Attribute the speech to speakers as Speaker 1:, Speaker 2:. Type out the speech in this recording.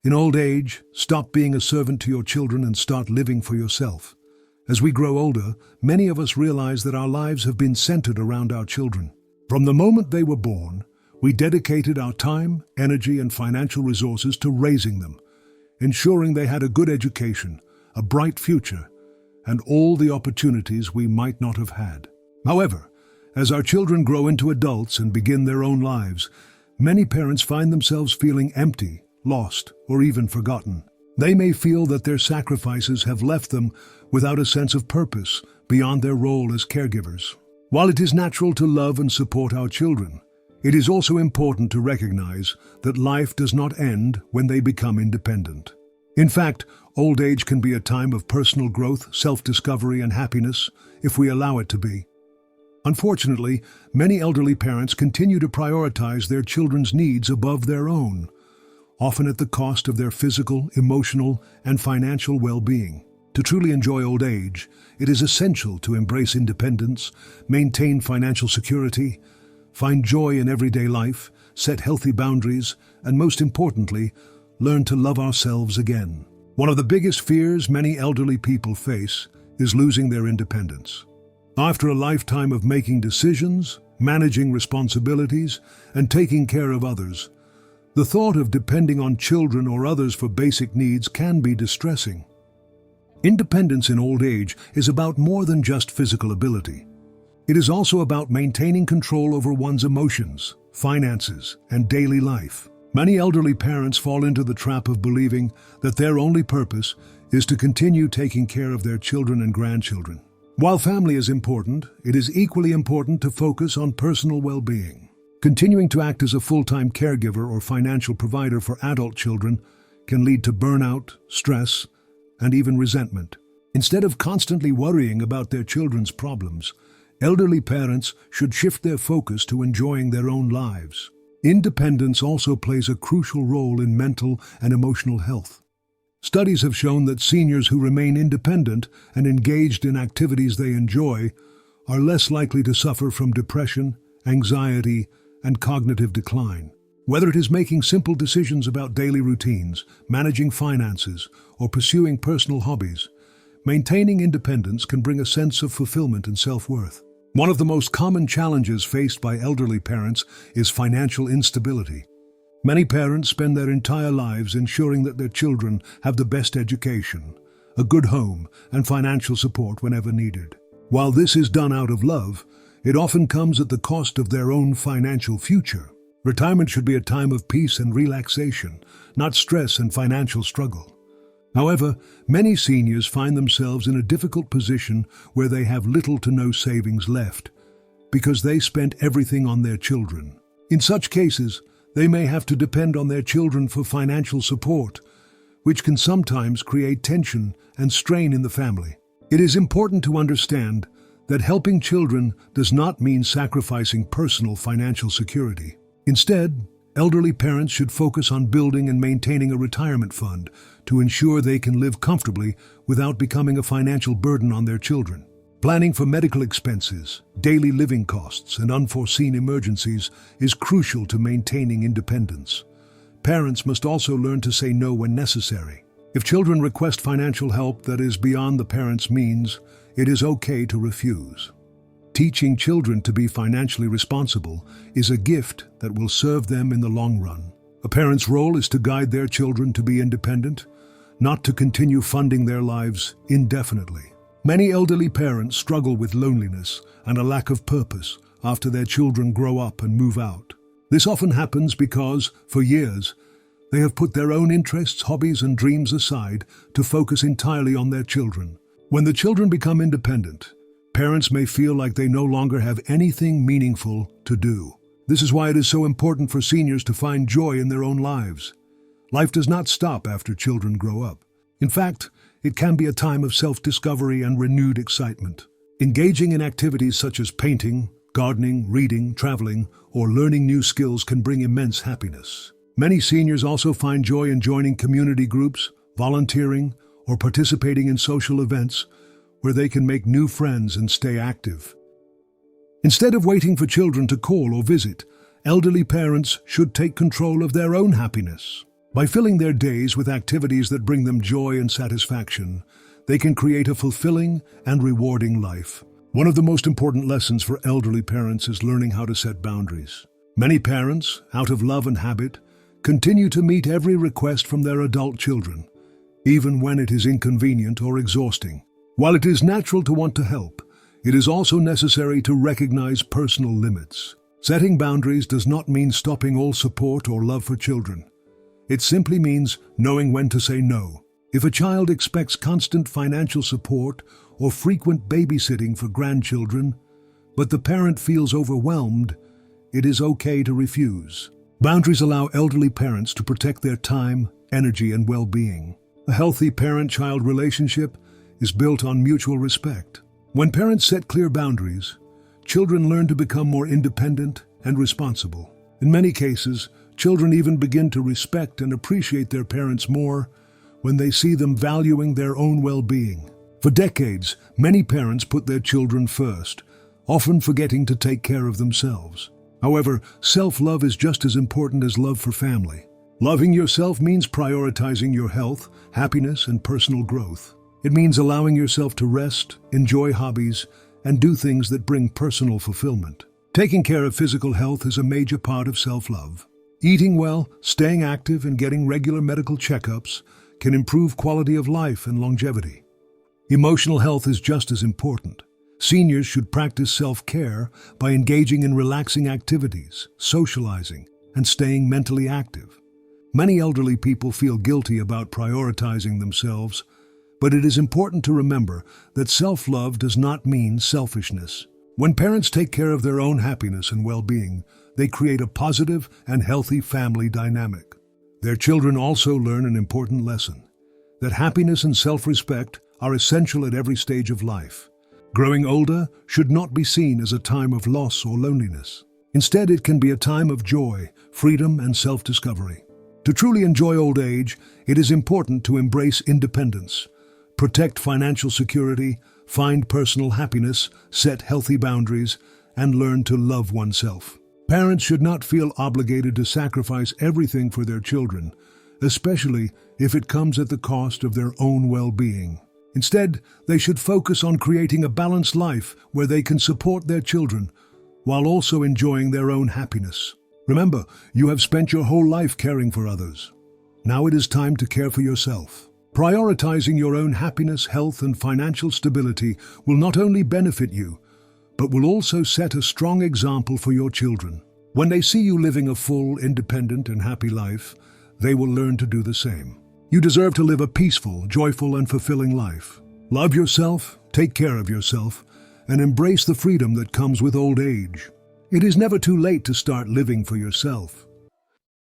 Speaker 1: In old age, stop being a servant to your children and start living for yourself. As we grow older, many of us realize that our lives have been centered around our children. From the moment they were born, we dedicated our time, energy, and financial resources to raising them, ensuring they had a good education, a bright future, and all the opportunities we might not have had. However, as our children grow into adults and begin their own lives, many parents find themselves feeling empty, lost, or even forgotten. They may feel that their sacrifices have left them without a sense of purpose beyond their role as caregivers. While it is natural to love and support our children, it is also important to recognize that life does not end when they become independent. In fact, old age can be a time of personal growth, self-discovery, and happiness if we allow it to be. Unfortunately, many elderly parents continue to prioritize their children's needs above their own, often at the cost of their physical, emotional, and financial well-being. To truly enjoy old age, it is essential to embrace independence, maintain financial security, find joy in everyday life, set healthy boundaries, and most importantly, learn to love ourselves again. One of the biggest fears many elderly people face is losing their independence. After a lifetime of making decisions, managing responsibilities, and taking care of others, the thought of depending on children or others for basic needs can be distressing. Independence in old age is about more than just physical ability. It is also about maintaining control over one's emotions, finances, and daily life. Many elderly parents fall into the trap of believing that their only purpose is to continue taking care of their children and grandchildren. While family is important, it is equally important to focus on personal well-being. Continuing to act as a full-time caregiver or financial provider for adult children can lead to burnout, stress, and even resentment. Instead of constantly worrying about their children's problems, elderly parents should shift their focus to enjoying their own lives. Independence also plays a crucial role in mental and emotional health. Studies have shown that seniors who remain independent and engaged in activities they enjoy are less likely to suffer from depression, anxiety, and cognitive decline. Whether it is making simple decisions about daily routines, managing finances, or pursuing personal hobbies, maintaining independence can bring a sense of fulfillment and self-worth. One of the most common challenges faced by elderly parents is financial instability. Many parents spend their entire lives ensuring that their children have the best education, a good home, and financial support whenever needed. While this is done out of love, it often comes at the cost of their own financial future. Retirement should be a time of peace and relaxation, not stress and financial struggle. However, many seniors find themselves in a difficult position where they have little to no savings left because they spent everything on their children. In such cases, they may have to depend on their children for financial support, which can sometimes create tension and strain in the family. It is important to understand that helping children does not mean sacrificing personal financial security. Instead, elderly parents should focus on building and maintaining a retirement fund to ensure they can live comfortably without becoming a financial burden on their children. Planning for medical expenses, daily living costs, and unforeseen emergencies is crucial to maintaining independence. Parents must also learn to say no when necessary. If children request financial help that is beyond the parents' means, it is okay to refuse. Teaching children to be financially responsible is a gift that will serve them in the long run. A parent's role is to guide their children to be independent, not to continue funding their lives indefinitely. Many elderly parents struggle with loneliness and a lack of purpose after their children grow up and move out. This often happens because, for years, they have put their own interests, hobbies, and dreams aside to focus entirely on their children. When the children become independent, parents may feel like they no longer have anything meaningful to do. This is why it is so important for seniors to find joy in their own lives. Life does not stop after children grow up. In fact, it can be a time of self-discovery and renewed excitement. Engaging in activities such as painting, gardening, reading, traveling, or learning new skills can bring immense happiness. Many seniors also find joy in joining community groups, volunteering, or participating in social events where they can make new friends and stay active. Instead of waiting for children to call or visit, elderly parents should take control of their own happiness. By filling their days with activities that bring them joy and satisfaction, they can create a fulfilling and rewarding life. One of the most important lessons for elderly parents is learning how to set boundaries. Many parents, out of love and habit, continue to meet every request from their adult children, even when it is inconvenient or exhausting. While it is natural to want to help, it is also necessary to recognize personal limits. Setting boundaries does not mean stopping all support or love for children. It simply means knowing when to say no. If a child expects constant financial support or frequent babysitting for grandchildren, but the parent feels overwhelmed, it is okay to refuse. Boundaries allow elderly parents to protect their time, energy, and well-being. A healthy parent-child relationship is built on mutual respect. When parents set clear boundaries, children learn to become more independent and responsible. In many cases, children even begin to respect and appreciate their parents more when they see them valuing their own well-being. For decades, many parents put their children first, often forgetting to take care of themselves. However, self-love is just as important as love for family. Loving yourself means prioritizing your health, happiness, and personal growth. It means allowing yourself to rest, enjoy hobbies, and do things that bring personal fulfillment. Taking care of physical health is a major part of self-love. Eating well, staying active, and getting regular medical checkups can improve quality of life and longevity. Emotional health is just as important. Seniors should practice self-care by engaging in relaxing activities, socializing, and staying mentally active. Many elderly people feel guilty about prioritizing themselves, but it is important to remember that self-love does not mean selfishness. When parents take care of their own happiness and well-being, they create a positive and healthy family dynamic. Their children also learn an important lesson, that happiness and self-respect are essential at every stage of life. Growing older should not be seen as a time of loss or loneliness. Instead, it can be a time of joy, freedom, and self-discovery. To truly enjoy old age, it is important to embrace independence, protect financial security, find personal happiness, set healthy boundaries, and learn to love oneself. Parents should not feel obligated to sacrifice everything for their children, especially if it comes at the cost of their own well-being. Instead, they should focus on creating a balanced life where they can support their children while also enjoying their own happiness. Remember, you have spent your whole life caring for others. Now it is time to care for yourself. Prioritizing your own happiness, health, and financial stability will not only benefit you, but will also set a strong example for your children. When they see you living a full, independent, and happy life, they will learn to do the same. You deserve to live a peaceful, joyful, and fulfilling life. Love yourself, take care of yourself, and embrace the freedom that comes with old age. It is never too late to start living for yourself.